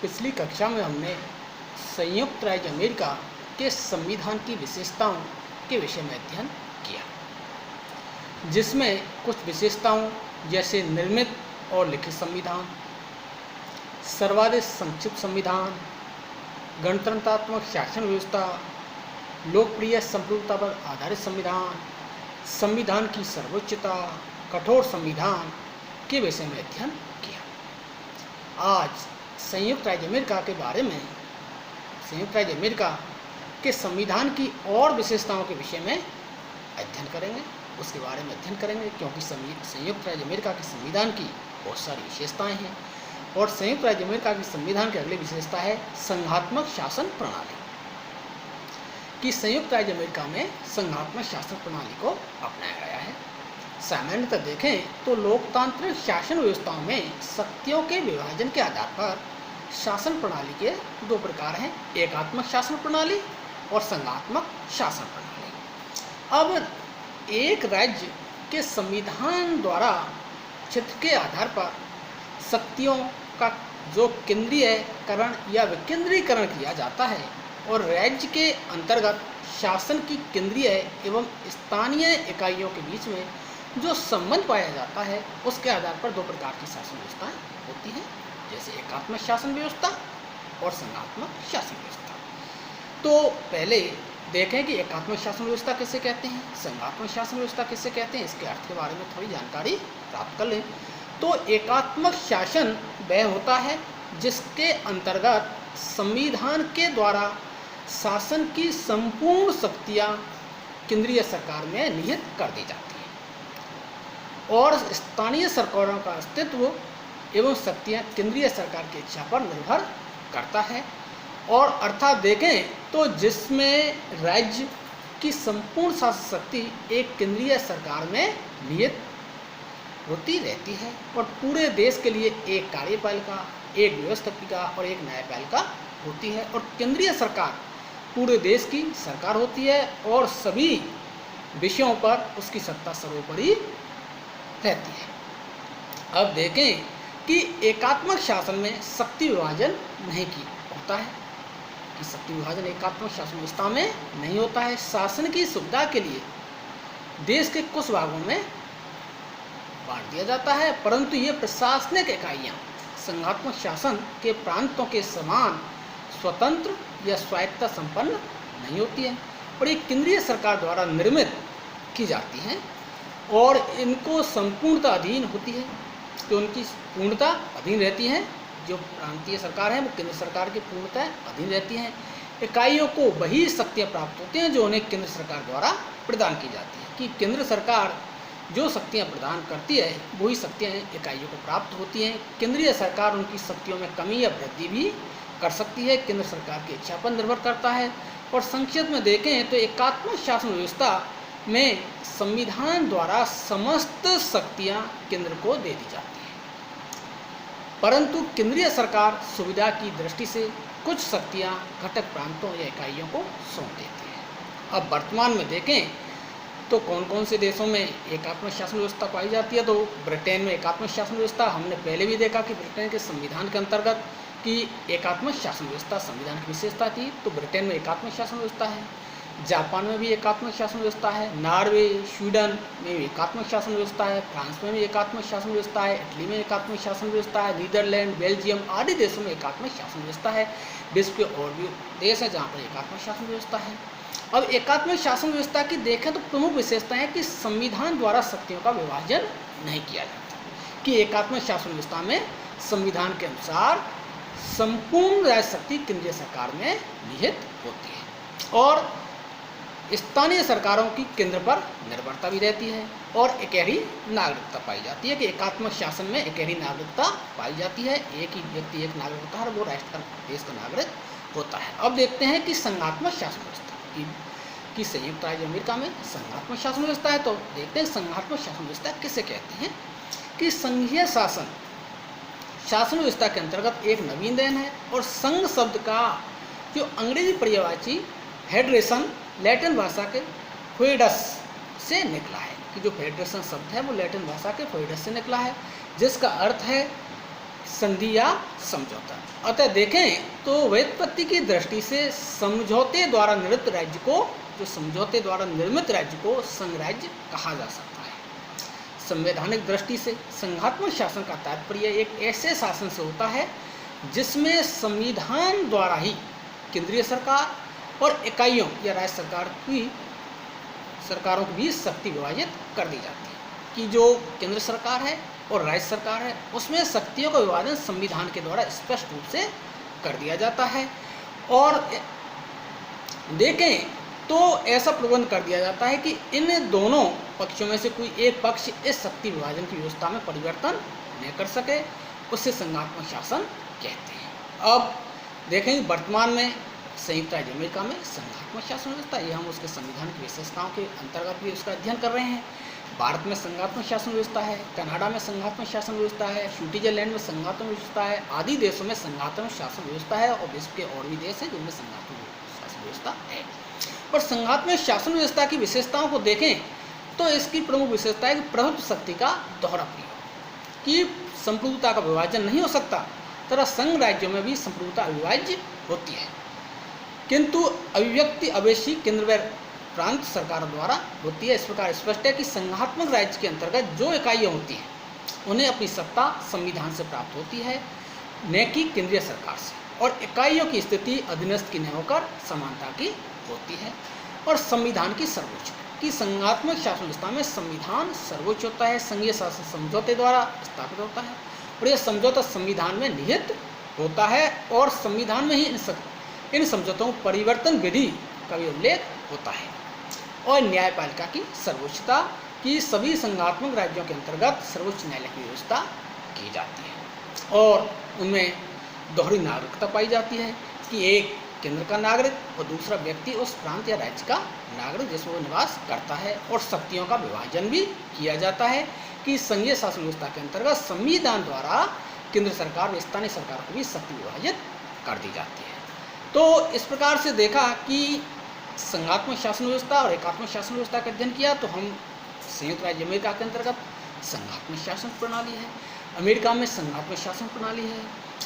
पिछली कक्षा में हमने संयुक्त राज्य अमेरिका के संविधान की विशेषताओं के विषय में अध्ययन किया, जिसमें कुछ विशेषताओं जैसे निर्मित और लिखित संविधान, सर्वाधिक संक्षिप्त संविधान, गणतंत्रात्मक शासन व्यवस्था, लोकप्रिय संप्रभुता पर आधारित संविधान, संविधान की सर्वोच्चता, कठोर संविधान के विषय में अध्ययन किया। आज संयुक्त राज्य अमेरिका के बारे में, संयुक्त राज्य अमेरिका के संविधान की और विशेषताओं के विषय में अध्ययन करेंगे, उसके बारे में अध्ययन करेंगे, क्योंकि संयुक्त राज्य अमेरिका के संविधान की बहुत सारी विशेषताएं हैं। और संयुक्त राज्य अमेरिका के संविधान की अगली विशेषता है संघात्मक शासन प्रणाली, कि संयुक्त राज्य अमेरिका में संघात्मक शासन प्रणाली को अपनाया गया है। सामान्यतः देखें तो लोकतांत्रिक शासन व्यवस्थाओं में शक्तियों के विभाजन के आधार पर शासन प्रणाली के दो प्रकार हैं, एकात्मक शासन प्रणाली और संघात्मक शासन प्रणाली। अब एक राज्य के संविधान द्वारा क्षेत्र के आधार पर शक्तियों का जो केंद्रीयकरण या विकेंद्रीकरण किया जाता है और राज्य के अंतर्गत शासन की केंद्रीय एवं स्थानीय इकाइयों के बीच में जो संबंध पाया जाता है, उसके आधार पर दो प्रकार की शासन व्यवस्थाएं होती हैं, जैसे एकात्मक शासन व्यवस्था और संघात्मक शासन व्यवस्था। तो पहले देखें कि एकात्मक शासन व्यवस्था किसे कहते हैं, संघात्मक शासन व्यवस्था किसे कहते हैं, इसके अर्थ के बारे में थोड़ी जानकारी प्राप्त कर लें। तो एकात्मक शासन वह होता है जिसके अंतर्गत संविधान के द्वारा शासन की संपूर्ण शक्तियाँ केंद्रीय सरकार में निहित कर दी जाती हैं और स्थानीय सरकारों का अस्तित्व एवं शक्तियाँ केंद्रीय सरकार की इच्छा पर निर्भर करता है। और अर्थात देखें तो जिसमें राज्य की संपूर्ण शासन शक्ति एक केंद्रीय सरकार में निहित होती रहती है और पूरे देश के लिए एक कार्यपालिका, एक व्यवस्थापिका और एक न्यायपालिका होती है। और केंद्रीय सरकार पूरे देश की सरकार होती है और सभी विषयों पर उसकी सत्ता सर्वोपरि रहती है। अब देखें कि एकात्मक शासन में शक्ति विभाजन नहीं की होता है, कि शक्ति विभाजन एकात्मक शासन व्यवस्था में नहीं होता है। शासन की सुविधा के लिए देश के कुछ भागों में बांट दिया जाता है, परंतु ये प्रशासनिक इकाइयाँ संघात्मक शासन के प्रांतों के समान स्वतंत्र या स्वायत्तता संपन्न नहीं होती है और ये केंद्रीय सरकार द्वारा निर्मित की जाती हैं और इनको संपूर्णता अधीन होती है, तो उनकी पूर्णता अधीन रहती हैं। जो प्रांतीय सरकार है वो केंद्र सरकार की पूर्णता अधीन रहती हैं। इकाइयों को वही शक्तियाँ प्राप्त होती हैं जो उन्हें केंद्र सरकार द्वारा प्रदान की जाती है, कि केंद्र सरकार जो शक्तियाँ प्रदान करती है वही शक्तियाँ इकाइयों को प्राप्त होती हैं। केंद्रीय सरकार उनकी शक्तियों में कमी या वृद्धि भी कर सकती है, केंद्र सरकार की इच्छा पर निर्भर करता है। और संक्षिप्त में देखें तो एकात्मक शासन व्यवस्था में संविधान द्वारा समस्त शक्तियाँ केंद्र को दे दी जाती हैं, परंतु केंद्रीय सरकार सुविधा की दृष्टि से कुछ शक्तियाँ घटक प्रांतों या इकाइयों को सौंप देती है। अब वर्तमान में देखें तो कौन कौन से देशों में एकात्मक शासन व्यवस्था पाई जाती है। तो ब्रिटेन में एकात्मक शासन व्यवस्था, हमने पहले भी देखा कि ब्रिटेन के संविधान के अंतर्गत कि एकात्मक शासन व्यवस्था संविधान की विशेषता थी, तो ब्रिटेन में एकात्मक शासन व्यवस्था है। जापान में भी एकात्मक शासन व्यवस्था है, नॉर्वे, स्वीडन में भी एकात्मक शासन व्यवस्था है, फ्रांस में भी एकात्मक शासन व्यवस्था है, इटली में एकात्मक शासन व्यवस्था है, नीदरलैंड, बेल्जियम आदि देशों में एकात्मक शासन व्यवस्था है। विश्व के और भी देश हैं जहाँ पर एकात्मक शासन व्यवस्था है। अब एकात्मक शासन व्यवस्था की देखें तो प्रमुख विशेषता है कि संविधान द्वारा शक्तियों का विभाजन नहीं किया जाता, कि एकात्मक शासन व्यवस्था में संविधान के अनुसार संपूर्ण राज्य शक्ति केंद्रीय सरकार में निहित होती है और स्थानीय सरकारों की केंद्र पर निर्भरता भी रहती है और इकहरी नागरिकता पाई जाती है, कि एकात्मक शासन में इकहरी नागरिकता पाई जाती है, एक ही व्यक्ति एक नागरिक होता है और वो राष्ट्र का देश का नागरिक होता है। अब देखते हैं कि संघात्मक शासन व्यवस्था कि संयुक्त राज्य अमेरिका में संघात्मक शासन व्यवस्था है। तो देखते हैं संघात्मक शासन व्यवस्था किसे कहते हैं, कि संघीय शासन शासन व्यवस्था के अंतर्गत एक नवीन देन है और संघ शब्द का जो अंग्रेजी पर्यायवाची फेडरेशन लैटिन भाषा के फेडस से निकला है, कि जो फेडरेशन शब्द है वो लैटिन भाषा के फेडस से निकला है, जिसका अर्थ है संधि या समझौता। अतः देखें तो व्युत्पत्ति की दृष्टि से समझौते द्वारा निर्मित राज्य को, जो समझौते द्वारा निर्मित राज्य को संघ राज्य कहा जा सकता है। संवैधानिक दृष्टि से संघात्मक शासन का तात्पर्य एक ऐसे शासन से होता है जिसमें संविधान द्वारा ही केंद्रीय सरकार और इकाइयों या राज्य सरकारों की भी शक्ति विभाजित कर दी जाती है, कि जो केंद्र सरकार है और राज्य सरकार है उसमें शक्तियों का विभाजन संविधान के द्वारा स्पष्ट रूप से कर दिया जाता है। और देखें तो ऐसा प्रबंध कर दिया जाता है कि इन दोनों पक्षों में से कोई एक पक्ष इस शक्ति विभाजन की व्यवस्था में परिवर्तन न कर सके, उससे संघात्मक शासन कहते हैं। अब देखें वर्तमान में संयुक्त राज्य अमेरिका में संघात्मक शासन व्यवस्था, ये हम उसके संविधान की विशेषताओं के अंतर्गत भी उसका अध्ययन कर रहे हैं। भारत में संघात्मक शासन व्यवस्था है, कनाडा में संघात्मक शासन व्यवस्था है, स्विट्जरलैंड में संघात्मक व्यवस्था है, आदि देशों में संघात्मक शासन व्यवस्था है, और विश्व के और भी देश हैं जिनमें संघात्मक शासन व्यवस्था है। और संघात्मक शासन व्यवस्था की विशेषताओं को देखें तो इसकी प्रमुख विशेषता है कि प्रभुत्व शक्ति का दोहरा प्रयोग, कि संप्रभुता का विभाजन नहीं हो सकता, तरह संघ राज्यों में भी संप्रभुता अविभाज्य होती है, किंतु अभिव्यक्ति अवश्य केंद्र व प्रांत सरकार द्वारा होती है। इस प्रकार स्पष्ट है कि संघात्मक राज्य के अंतर्गत जो इकाइयाँ होती हैं उन्हें अपनी सत्ता संविधान से प्राप्त होती है, न कि केंद्रीय सरकार से, और इकाइयों की स्थिति अधीनस्थ की न होकर समानता की होती है। और संविधान की सर्वोच्चता, कि संघात्मक शासन व्यवस्था में संविधान सर्वोच्च होता है, संघीय शासन समझौते द्वारा स्थापित होता है, और यह समझौता संविधान में निहित होता है, और संविधान में ही इन समझौतों परिवर्तन विधि का भी उल्लेख होता है। और न्यायपालिका की सर्वोच्चता, की सभी संघात्मक राज्यों के अंतर्गत सर्वोच्च न्यायालय की व्यवस्था की जाती है, और उनमें दोहरी नागरिकता पाई जाती है, कि एक केंद्र का नागरिक और दूसरा व्यक्ति उस प्रांत या राज्य का नागरिक जिसमें वो निवास करता है। और शक्तियों का विभाजन भी किया जाता है, कि संघीय शासन व्यवस्था के अंतर्गत संविधान द्वारा केंद्र सरकार व स्थानीय सरकार को भी शक्ति विभाजित कर दी जाती है। तो इस प्रकार से देखा कि संघात्मक शासन व्यवस्था और एकात्मक शासन व्यवस्था का अध्ययन किया, तो हम संयुक्त राज्य अमेरिका के अंतर्गत संघात्मक शासन प्रणाली है, अमेरिका में संघात्मक शासन प्रणाली है,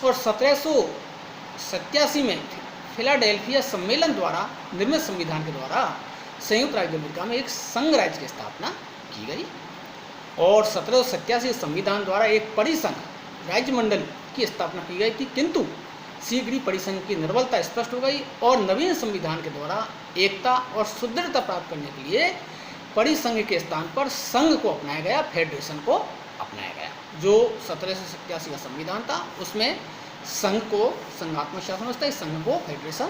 और 1787 में फिलाडेल्फिया सम्मेलन द्वारा निर्मित संविधान के द्वारा संयुक्त राज्य अमेरिका में एक संघ राज्य की स्थापना की गई, और 1787 संविधान द्वारा एक परिसंघ राज्य मंडल की स्थापना की गई थी, किंतु शीघ्र ही परिसंघ की निर्बलता स्पष्ट हो गई, और नवीन संविधान के द्वारा एकता और सुदृढ़ता प्राप्त करने के लिए परिसंघ के स्थान पर संघ को अपनाया गया, फेडरेशन को अपनाया गया। जो 1787 का संविधान था उसमें संघ को संघात्मक शासन व्यवस्था, संघ को फेडरेशन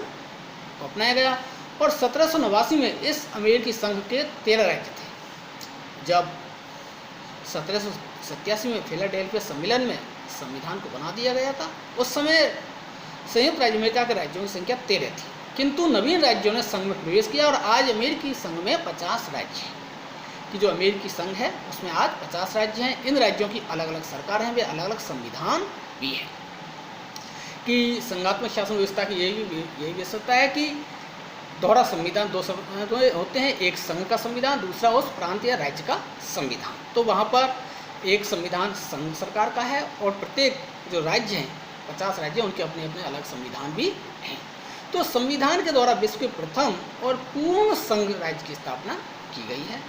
को अपनाया गया। और 1789 में इस अमेरिकी संघ के 13 राज्य थे। जब 1787 में फिलाडेल्फिया सम्मेलन में संविधान को बना दिया गया था, उस समय संयुक्त राज्य अमेरिका के राज्यों की संख्या 13 थी, किंतु नवीन राज्यों ने संघ में प्रवेश किया, और आज अमेरिकी संघ में 50 राज्य हैं, कि जो अमेरिकी संघ है उसमें आज 50 राज्य हैं। इन राज्यों की अलग अलग सरकार हैं, वे अलग अलग संविधान भी हैं। कि संघात्मक शासन व्यवस्था की यही विशेषता है कि दोहरा संविधान, दो होते हैं, एक संघ का संविधान, दूसरा उस प्रांत या राज्य का संविधान। तो वहाँ पर एक संविधान संघ सरकार का है, और प्रत्येक जो राज्य हैं 50 राज्य, उनके अपने अपने अलग संविधान भी हैं। तो संविधान के द्वारा विश्व के प्रथम और पूर्ण संघ राज्य की स्थापना की गई है,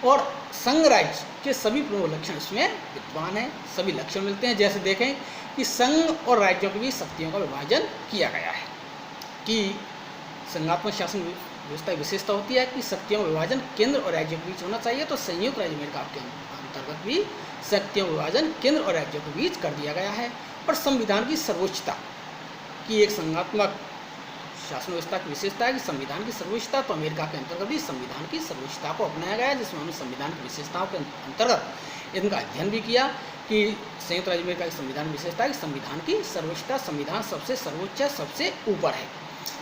और संघ राज्य के सभी प्रमुख लक्षण इसमें विद्यमान हैं। सभी लक्षण मिलते हैं, जैसे देखें कि संघ और राज्यों के बीच शक्तियों का विभाजन किया गया है, कि संघात्मक शासन व्यवस्था की विशेषता होती है कि शक्तियों का विभाजन केंद्र और राज्यों के बीच होना चाहिए। तो संयुक्त राज्य अमेरिका के अंतर्गत भी शक्तियों का विभाजन केंद्र और राज्यों के बीच कर दिया गया है। और संविधान की सर्वोच्चता, की एक संघात्मक शासन व्यवस्था की विशेषता है कि संविधान की सर्वोच्चता। तो अमेरिका के अंतर्गत भी संविधान की सर्वोच्चता को अपनाया गया है, जिसमें हमने संविधान की विशेषताओं के अंतर्गत इनका अध्ययन भी किया, कि संयुक्त राज्य अमेरिका की संविधान की विशेषता है कि संविधान की सर्वोच्चता, संविधान सबसे सर्वोच्च है, सबसे ऊपर है,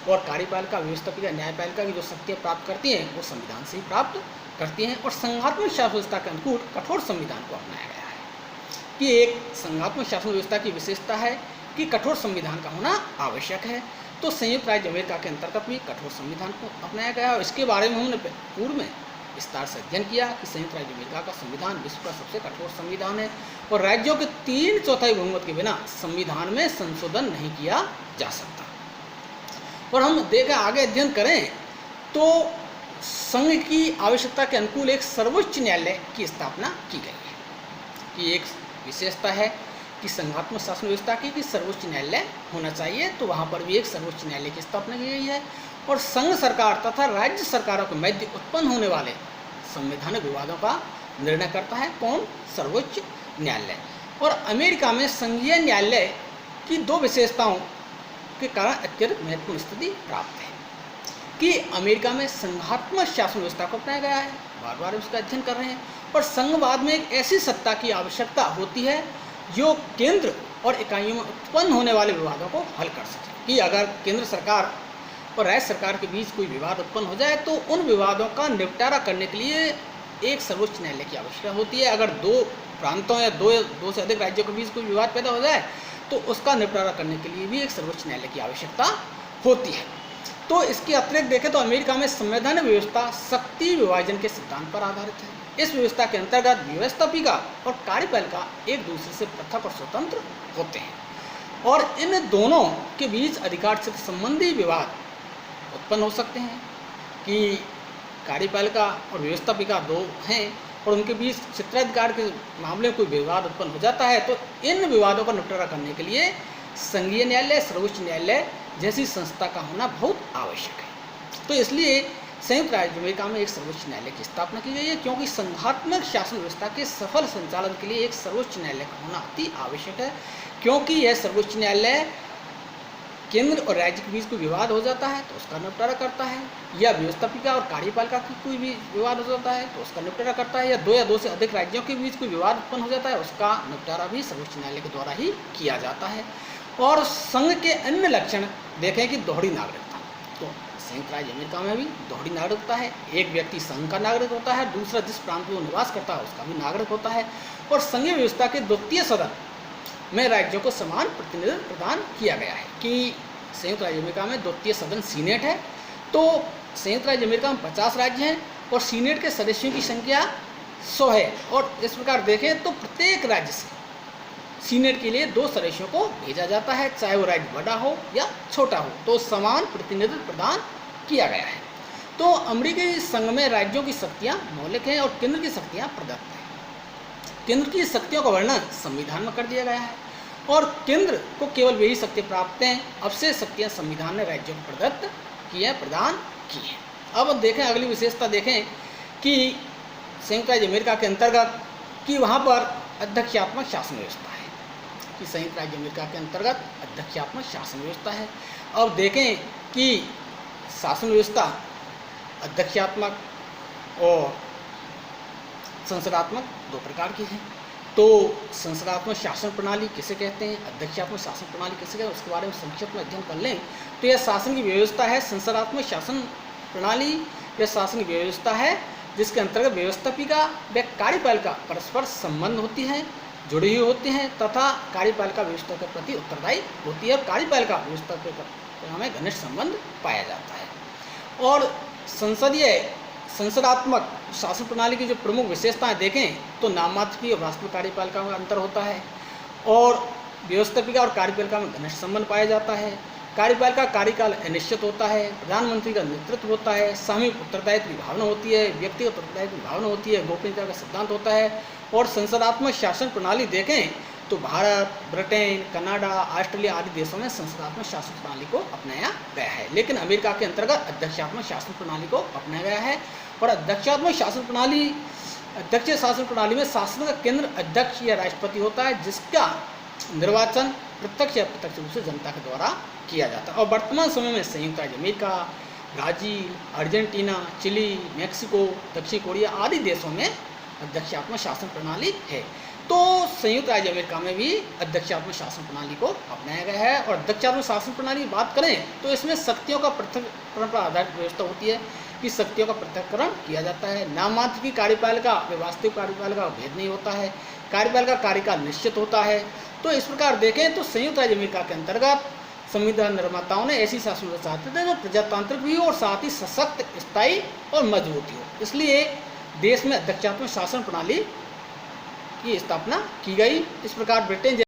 और कार्यपालिका, व्यवस्थापिका, न्यायपालिका की जो शक्तियाँ प्राप्त करती हैं वो संविधान से ही प्राप्त करती हैं। और संघात्मक शासन व्यवस्था के अनुकूल कठोर संविधान को अपनाया गया है, कि एक संघात्मक शासन व्यवस्था की विशेषता है कि कठोर संविधान का होना आवश्यक है। तो संयुक्त राज्य अमेरिका के अंतर्गत भी कठोर संविधान को अपनाया गया, और इसके बारे में हमने पूर्व में विस्तार से अध्ययन किया कि संयुक्त राज्य अमेरिका का संविधान विश्व का सबसे कठोर संविधान है और राज्यों के 3/4 बहुमत के बिना संविधान में संशोधन नहीं किया जा सकता। और हम देखें आगे अध्ययन करें तो संघ की आवश्यकता के अनुकूल एक सर्वोच्च न्यायालय की स्थापना की गई है कि एक विशेषता है कि संघात्मक शासन व्यवस्था की कि सर्वोच्च न्यायालय होना चाहिए, तो वहाँ पर भी एक सर्वोच्च न्यायालय की स्थापना की गई है। और संघ सरकार तथा राज्य सरकारों के मध्य उत्पन्न होने वाले संवैधानिक विवादों का निर्णय करता है कौन? सर्वोच्च न्यायालय। और अमेरिका में संघीय न्यायालय की 2 विशेषताओं के कारण अत्यधिक महत्वपूर्ण स्थिति प्राप्त है कि अमेरिका में संघात्मक शासन व्यवस्था को अपनाया गया है, बार बार उसका अध्ययन कर रहे हैं। और संघवाद में एक ऐसी सत्ता की आवश्यकता होती है जो केंद्र और इकाइयों में उत्पन्न होने वाले विवादों को हल कर सके कि अगर केंद्र सरकार और राज्य सरकार के बीच कोई विवाद उत्पन्न हो जाए तो उन विवादों का निपटारा करने के लिए एक सर्वोच्च न्यायालय की आवश्यकता होती है। अगर 2 प्रांतों या दो से अधिक राज्यों के बीच कोई विवाद पैदा हो जाए तो उसका निपटारा करने के लिए भी एक सर्वोच्च न्यायालय की आवश्यकता होती है। तो इसके अतिरिक्त देखें तो अमेरिका में संवैधानिक व्यवस्था शक्ति विभाजन के सिद्धांत पर आधारित है। इस व्यवस्था के अंतर्गत व्यवस्थापिका और कार्यपालिका एक दूसरे से पृथक और स्वतंत्र होते हैं और इन दोनों के बीच अधिकार क्षेत्र संबंधी विवाद उत्पन्न हो सकते हैं कि कार्यपालिका और व्यवस्थापिका 2 हैं और उनके बीच क्षेत्राधिकार के मामले में कोई विवाद उत्पन्न हो जाता है तो इन विवादों का निपटारा करने के लिए संघीय न्यायालय, सर्वोच्च न्यायालय जैसी संस्था का होना बहुत आवश्यक है। तो इसलिए संयुक्त राज्य अमेरिका में एक सर्वोच्च न्यायालय की स्थापना की गई है क्योंकि संघात्मक शासन व्यवस्था के सफल संचालन के लिए एक सर्वोच्च न्यायालय का होना अति आवश्यक है, क्योंकि यह सर्वोच्च न्यायालय केंद्र और राज्य के बीच कोई विवाद हो जाता है तो उसका निपटारा करता है, या व्यवस्थापिका और कार्यपालिका की कोई भी विवाद हो जाता है तो उसका निपटारा करता है, या 2 से अधिक राज्यों के बीच कोई विवाद उत्पन्न हो जाता है उसका निपटारा भी सर्वोच्च न्यायालय के द्वारा ही किया जाता है। और संघ के अन्य लक्षण देखें कि दोहरी नागरिकता, तो संयुक्त राज्य अमेरिका में भी दोहरी नागरिकता है। एक व्यक्ति संघ का नागरिक होता है, दूसरा जिस प्रांत में वो निवास करता है उसका भी नागरिक होता है। और संघीय व्यवस्था के 2 सदन में राज्यों को समान प्रतिनिधित्व प्रदान किया गया है कि संयुक्त राज्य अमेरिका में 2 सदन सीनेट है, तो संयुक्त राज्य अमेरिका में 50 राज्य हैं और सीनेट के सदस्यों की संख्या 100 है। और इस प्रकार देखें तो प्रत्येक राज्य से सीनेट के लिए 2 सदस्यों को भेजा जाता है, चाहे वो राज्य बड़ा हो या छोटा हो, तो समान प्रतिनिधित्व प्रदान किया गया है। तो अमेरिकी संघ में राज्यों की शक्तियाँ मौलिक हैं और केंद्र की शक्तियाँ प्रदत्त हैं। केंद्र की शक्तियों का वर्णन संविधान में कर दिया गया है और केंद्र को केवल वही शक्ति प्राप्त हैं, अवशेष शक्तियाँ संविधान ने राज्यों को प्रदत्त की है, प्रदान की है। अब देखें अगली विशेषता देखें कि संयुक्त राज्य अमेरिका के अंतर्गत कि वहाँ पर अध्यक्षात्मक शासन व्यवस्था है कि संयुक्त राज्य अमेरिका के अंतर्गत अध्यक्षात्मक शासन व्यवस्था है। अब देखें कि शासन व्यवस्था अध्यक्षात्मक और संसदात्मक 2 प्रकार की है। तो संसदात्मक शासन प्रणाली किसे कहते हैं, अध्यक्षात्मक शासन प्रणाली किसे कहते हैं, उसके बारे में संक्षिप्त में अध्ययन कर लें तो यह शासन की व्यवस्था है। संसदात्मक शासन प्रणाली यह शासन की व्यवस्था है जिसके अंतर्गत व्यवस्थापिका व कार्यपालिका परस्पर संबंध होती हैं, जुड़ी हुई होती हैं तथा कार्यपालिका व्यवस्था के प्रति उत्तरदायी होती है और कार्यपालिका व्यवस्था के हमें घनिष्ठ संबंध पाया जाता है। और संसदात्मक शासन प्रणाली की जो प्रमुख विशेषताएं देखें तो नाममात्र की और वास्तविक कार्यपालिका में अंतर होता है और व्यवस्थापिका और कार्यपालिका में घनिष्ठ संबंध पाया जाता है। कार्यपालिका कार्यकाल अनिश्चित होता है, प्रधानमंत्री का नेतृत्व होता है, सामूहिक उत्तरदायित्व की भावना होती है, व्यक्तिगत उत्तरदायित्व की भावना होती है, गोपनीयता का सिद्धांत होता है। और संसदात्मक शासन प्रणाली देखें तो भारत, ब्रिटेन, कनाडा, ऑस्ट्रेलिया आदि देशों में संसदात्मक शासन प्रणाली को अपनाया गया है, लेकिन अमेरिका के अंतर्गत अध्यक्षात्मक शासन प्रणाली को अपनाया गया है। और अध्यक्षात्मक शासन प्रणाली में शासन का केंद्र अध्यक्ष या राष्ट्रपति होता है जिसका निर्वाचन प्रत्यक्ष या अप्रत्यक्ष रूप से जनता के द्वारा किया जाता है। और वर्तमान समय में संयुक्त राज्य America, Brazil, Argentina, Chile, Mexico, दक्षिण कोरिया आदि देशों में अध्यक्षात्मक शासन प्रणाली है। तो संयुक्त राज्य अमेरिका में भी अध्यक्षात्मक शासन प्रणाली को अपनाया गया है। और अध्यक्षात्मक शासन प्रणाली की बात करें तो इसमें शक्तियों का पृथक्करण पर आधारित व्यवस्था होती है कि शक्तियों का पृथक्करण किया जाता है। नाममात्र की कार्यपालिका व वास्तविक कार्यपालिका का भेद नहीं होता है, कार्यपालिका कार्यकाल निश्चित होता है। तो इस प्रकार देखें तो संयुक्त राज्य अमेरिका के अंतर्गत संविधान निर्माताओं ने ऐसी शासन व्यवस्था चाहते थे जो प्रजातांत्रिक भी हो और साथ ही सशक्त, स्थायी और मजबूत हो। इसलिए देश में अध्यक्षात्मक शासन प्रणाली की स्थापना की गई। इस प्रकार ब्रिटेन